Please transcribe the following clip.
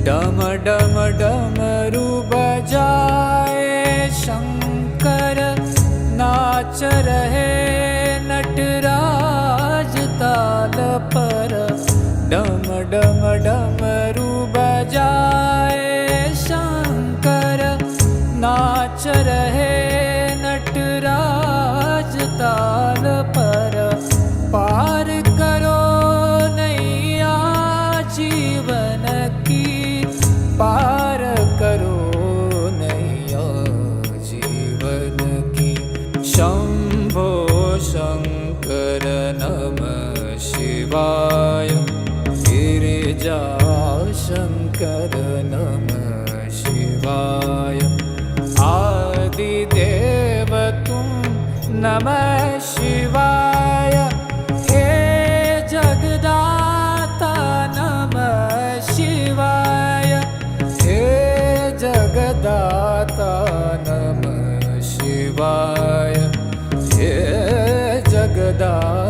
डम डम डमरू बजाए शंकर, नाच रहे नटराज ताल पर। डम डम डमरू बजाए शंकर, नाच रहे नटराज ताल पर। पार करो नैया जीवन की, पार करो नैया जीवन की। शंभो शंकर नमः शिवाय, गिरिजा शंकर नमः शिवाय। आदिदेव तुम नमः शिवाय, हे जगदाता नमः शिवाय, हे जगदाता नमः शिवाय, हे जगदाता